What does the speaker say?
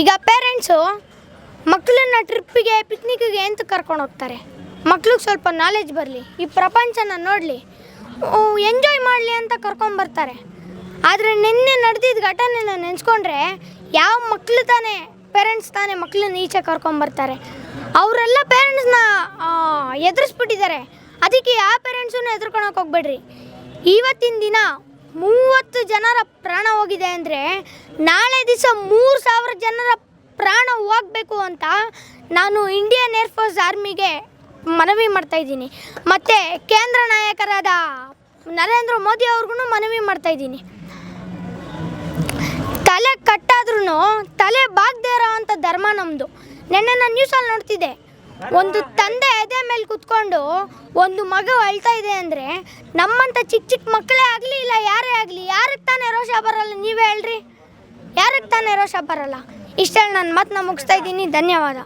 ಈಗ ಪೇರೆಂಟ್ಸು ಮಕ್ಕಳನ್ನ ಟ್ರಿಪ್ಪಿಗೆ ಪಿಕ್ನಿಕ್ಕಿಗೆ ಅಂತ ಕರ್ಕೊಂಡು ಹೋಗ್ತಾರೆ. ಮಕ್ಳಿಗೆ ಸ್ವಲ್ಪ ನಾಲೆಜ್ ಬರಲಿ, ಈ ಪ್ರಪಂಚನ ನೋಡಲಿ, ಎಂಜಾಯ್ ಮಾಡಲಿ ಅಂತ ಕರ್ಕೊಂಬರ್ತಾರೆ. ಆದರೆ ನಿನ್ನೆ ನಡೆದಿದ್ದ ಘಟನೆನ ನೆನೆಸ್ಕೊಂಡ್ರೆ ಯಾವ ಮಕ್ಕಳು ತಾನೇ ಪೇರೆಂಟ್ಸ್ ತಾನೇ ಮಕ್ಕಳನ್ನ ಈಚೆ ಕರ್ಕೊಂಬರ್ತಾರೆ. ಅವರೆಲ್ಲ ಪೇರೆಂಟ್ಸ್ನ ಎದುರಿಸ್ಬಿಟ್ಟಿದ್ದಾರೆ. ಅದಕ್ಕೆ ಯಾವ ಪೇರೆಂಟ್ಸನ್ನು ಎದುರ್ಕೊಳಕ್ಕೆ ಹೋಗ್ಬೇಡ್ರಿ. ಇವತ್ತಿನ ದಿನ 30 ಜನರ ಪ್ರಾಣ ಹೋಗಿದೆ ಅಂದರೆ ನಾಳೆ ದಿವಸ 3000 ಜನರ ಪ್ರಾಣ ಹೋಗಬೇಕು ಅಂತ ನಾನು ಇಂಡಿಯನ್ ಏರ್ಫೋರ್ಸ್ ಆರ್ಮಿಗೆ ಮನವಿ ಮಾಡ್ತಾಯಿದ್ದೀನಿ. ಮತ್ತು ಕೇಂದ್ರ ನಾಯಕರಾದ ನರೇಂದ್ರ ಮೋದಿ ಅವ್ರಿಗೂ ಮನವಿ ಮಾಡ್ತಾಯಿದ್ದೀನಿ. ತಲೆ ಕಟ್ಟಾದ್ರೂ ತಲೆ ಬಾಗದೇ ಇರೋ ಅಂಥ ಧರ್ಮ ನಮ್ಮದು. ನೆನ್ನೆ ನಾನು ನ್ಯೂಸಲ್ಲಿ ನೋಡ್ತಿದ್ದೆ, ಒಂದು ತಂದೆ ಎದೆ ಮೇಲೆ ಕುತ್ಕೊಂಡು ಒಂದು ಮಗು ಅಳ್ತಾ ಇದೆ ಅಂದರೆ ನಮ್ಮಂಥ ಚಿಕ್ಕ ಚಿಕ್ಕ ಮಕ್ಕಳೇ ಆಗಲಿ ಇಲ್ಲ ಯಾರೇ ಆಗಲಿ ಯಾರಿಗೆ ತಾನೇ ರೋಷ ಬರಲ್ಲ? ನೀವೇ ಹೇಳ್ರಿ, ಯಾರಿಗೆ ತಾನೇ ರೋಷ ಬರಲ್ಲ? ಇಷ್ಟೇಳಿ ನಾನು ಮಾತನ್ನ ಮುಗಿಸ್ತಾ ಇದ್ದೀನಿ. ಧನ್ಯವಾದ.